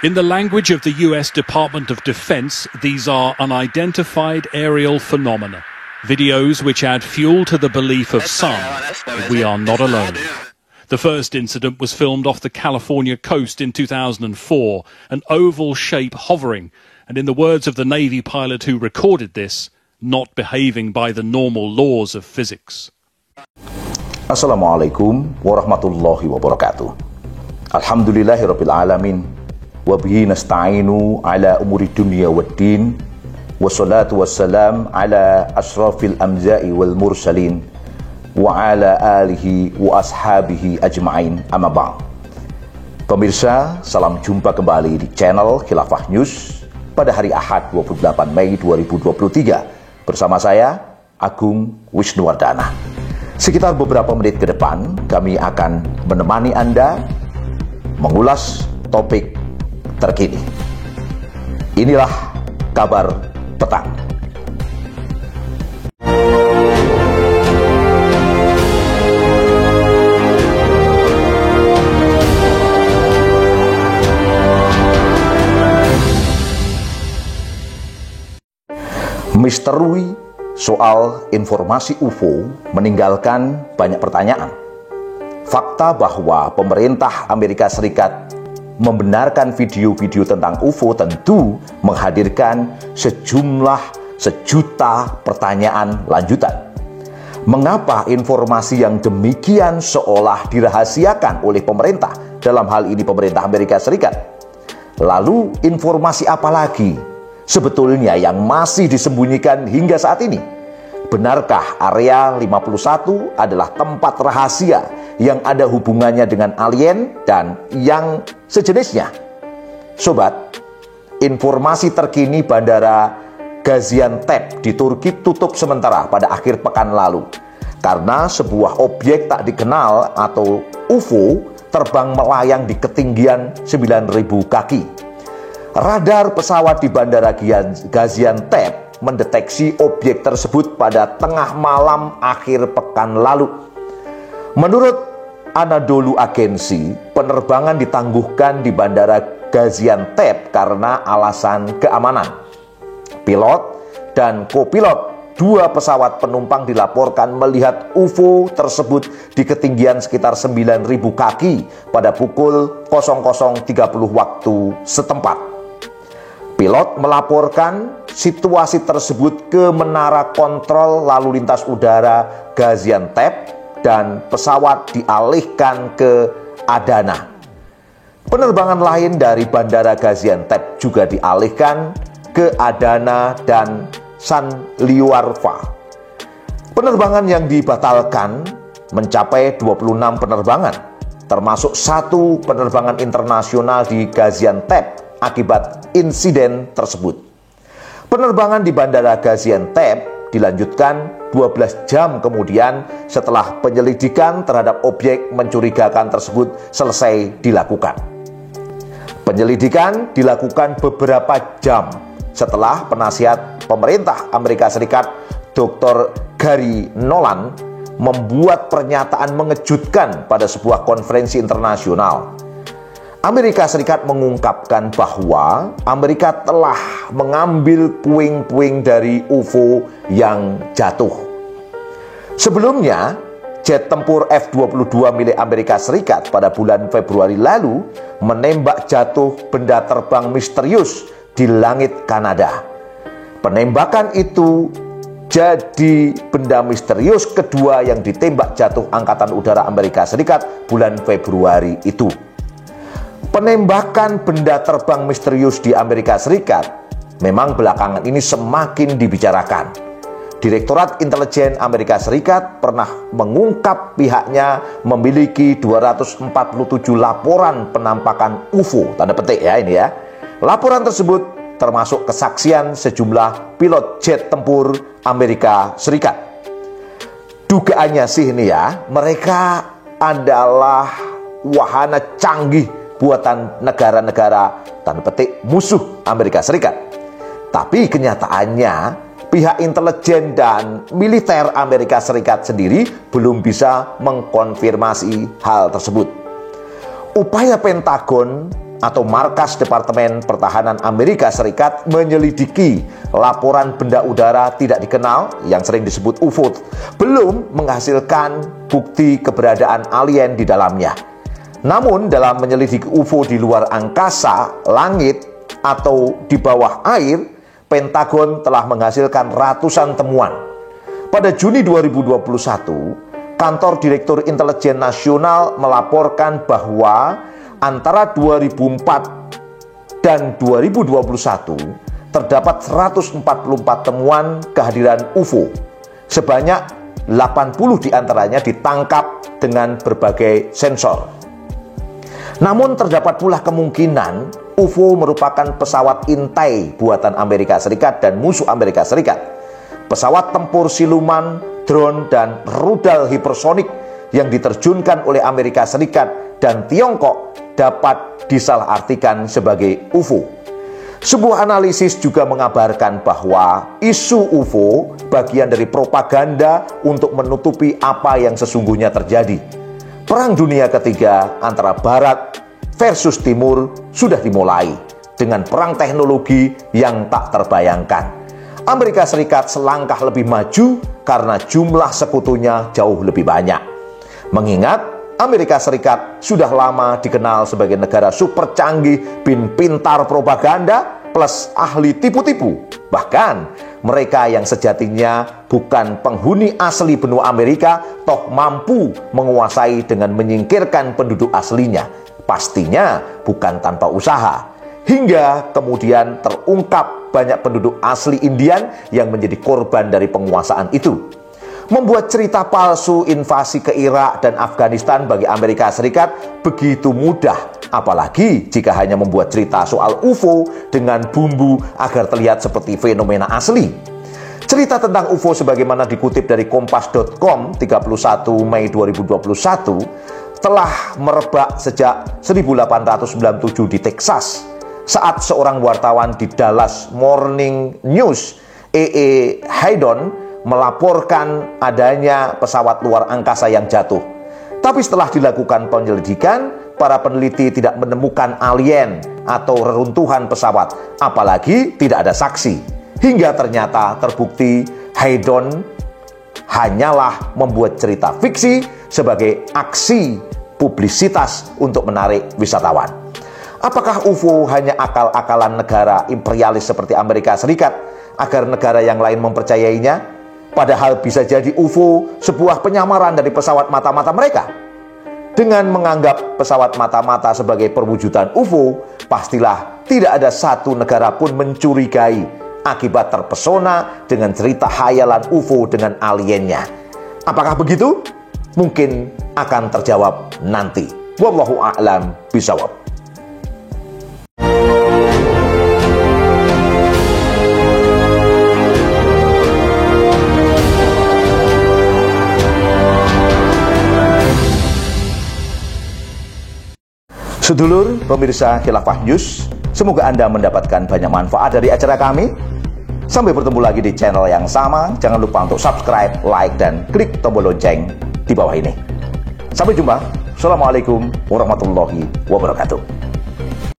In the language of the US Department of Defense, these are unidentified aerial phenomena. Videos which add fuel to the belief of some that we are not alone. The first incident was filmed off the California coast in 2004, an oval shape hovering, and in the words of the Navy pilot who recorded this, not behaving by the normal laws of physics. Assalamualaikum warahmatullahi wabarakatuh. Alhamdulillahirabbil alamin. Wa bihi nasta'inu ala umuri dunya waddin. Wassalatu wassalam ala asrafil amza'i wal mursalin wa ala alihi wa ashabihi ajma'in, amma ba'd. Pemirsa, salam jumpa kembali di channel Khilafah News pada hari Ahad 28 Mei 2023 bersama saya Agung Wisnuwardana. Sekitar beberapa menit ke depan kami akan menemani Anda mengulas topik terkini. Inilah kabar petang. Misteri soal informasi UFO meninggalkan banyak pertanyaan. Fakta bahwa pemerintah Amerika Serikat membenarkan video-video tentang UFO tentu menghadirkan sejuta pertanyaan lanjutan. Mengapa informasi yang demikian seolah dirahasiakan oleh pemerintah, dalam hal ini pemerintah Amerika Serikat? Lalu informasi apa lagi sebetulnya yang masih disembunyikan hingga saat ini? Benarkah Area 51 adalah tempat rahasia yang ada hubungannya dengan alien dan yang sejenisnya? Sobat, informasi terkini Bandara Gaziantep di Turki tutup sementara pada akhir pekan lalu karena sebuah objek tak dikenal atau UFO terbang melayang di ketinggian 9.000 kaki. Radar pesawat di Bandara Gaziantep mendeteksi objek tersebut pada tengah malam akhir pekan lalu. Menurut Anadolu Agency, penerbangan ditangguhkan di Bandara Gaziantep karena alasan keamanan. Pilot dan kopilot dua pesawat penumpang dilaporkan melihat UFO tersebut di ketinggian sekitar 9.000 kaki pada pukul 00.30 waktu setempat. Pilot melaporkan situasi tersebut ke menara kontrol lalu lintas udara Gaziantep dan pesawat dialihkan ke Adana. Penerbangan lain dari Bandara Gaziantep juga dialihkan ke Adana dan Sanliurfa. Penerbangan yang dibatalkan mencapai 26 penerbangan, termasuk satu penerbangan internasional di Gaziantep akibat insiden tersebut. Penerbangan di Bandara Gaziantep dilanjutkan 12 jam kemudian setelah penyelidikan terhadap objek mencurigakan tersebut selesai dilakukan. Penyelidikan dilakukan beberapa jam setelah penasihat pemerintah Amerika Serikat Dr. Gary Nolan membuat pernyataan mengejutkan pada sebuah konferensi internasional. Amerika Serikat mengungkapkan bahwa Amerika telah mengambil puing-puing dari UFO yang jatuh. Sebelumnya, jet tempur F-22 milik Amerika Serikat pada bulan Februari lalu menembak jatuh benda terbang misterius di langit Kanada. Penembakan itu jadi benda misterius kedua yang ditembak jatuh Angkatan Udara Amerika Serikat bulan Februari itu. Penembakan benda terbang misterius di Amerika Serikat memang belakangan ini semakin dibicarakan. Direktorat Intelijen Amerika Serikat pernah mengungkap pihaknya memiliki 247 laporan penampakan UFO, tanda petik ya ini ya. Laporan tersebut termasuk kesaksian sejumlah pilot jet tempur Amerika Serikat. Dugaannya sih ini ya, mereka adalah wahana canggih buatan negara-negara tanda petik musuh Amerika Serikat. Tapi kenyataannya pihak intelijen dan militer Amerika Serikat sendiri belum bisa mengkonfirmasi hal tersebut. Upaya Pentagon atau Markas Departemen Pertahanan Amerika Serikat menyelidiki laporan benda udara tidak dikenal yang sering disebut UFO, belum menghasilkan bukti keberadaan alien di dalamnya. Namun dalam menyelidiki UFO di luar angkasa, langit, atau di bawah air, Pentagon telah menghasilkan ratusan temuan. Pada Juni 2021, Kantor Direktur Intelijen Nasional melaporkan bahwa antara 2004 dan 2021 terdapat 144 temuan kehadiran UFO. Sebanyak 80 diantaranya ditangkap dengan berbagai sensor. Namun terdapat pula kemungkinan UFO merupakan pesawat intai buatan Amerika Serikat dan musuh Amerika Serikat. Pesawat tempur siluman, drone, dan rudal hipersonik yang diterjunkan oleh Amerika Serikat dan Tiongkok dapat disalahartikan sebagai UFO. Sebuah analisis juga mengabarkan bahwa isu UFO bagian dari propaganda untuk menutupi apa yang sesungguhnya terjadi. Perang Dunia Ketiga antara Barat versus Timur sudah dimulai dengan perang teknologi yang tak terbayangkan. Amerika Serikat selangkah lebih maju karena jumlah sekutunya jauh lebih banyak. Mengingat Amerika Serikat sudah lama dikenal sebagai negara super canggih, pintar propaganda, plus ahli tipu-tipu. Bahkan mereka yang sejatinya bukan penghuni asli benua Amerika, toh mampu menguasai dengan menyingkirkan penduduk aslinya. Pastinya bukan tanpa usaha. Hingga kemudian terungkap banyak penduduk asli Indian yang menjadi korban dari penguasaan itu. Membuat cerita palsu invasi ke Irak dan Afghanistan bagi Amerika Serikat begitu mudah, apalagi jika hanya membuat cerita soal UFO dengan bumbu agar terlihat seperti fenomena asli. Cerita tentang UFO sebagaimana dikutip dari kompas.com 31 Mei 2021 telah merebak sejak 1897 di Texas saat seorang wartawan di Dallas Morning News, E.E. Haydon, melaporkan adanya pesawat luar angkasa yang jatuh. Tapi setelah dilakukan penyelidikan, para peneliti tidak menemukan alien atau reruntuhan pesawat, apalagi tidak ada saksi. Hingga ternyata terbukti Haydon hanyalah membuat cerita fiksi sebagai aksi publisitas untuk menarik wisatawan. Apakah UFO hanya akal-akalan negara imperialis seperti Amerika Serikat agar negara yang lain mempercayainya? Padahal bisa jadi UFO sebuah penyamaran dari pesawat mata-mata mereka. Dengan menganggap pesawat mata-mata sebagai perwujudan UFO, pastilah tidak ada satu negara pun mencurigai akibat terpesona dengan cerita khayalan UFO dengan aliennya. Apakah begitu? Mungkin akan terjawab nanti. Wallahu a'lam bishawab. Sedulur pemirsa Khilafah News, semoga Anda mendapatkan banyak manfaat dari acara kami. Sampai bertemu lagi di channel yang sama. Jangan lupa untuk subscribe, like, dan klik tombol lonceng di bawah ini. Sampai jumpa. Assalamualaikum warahmatullahi wabarakatuh.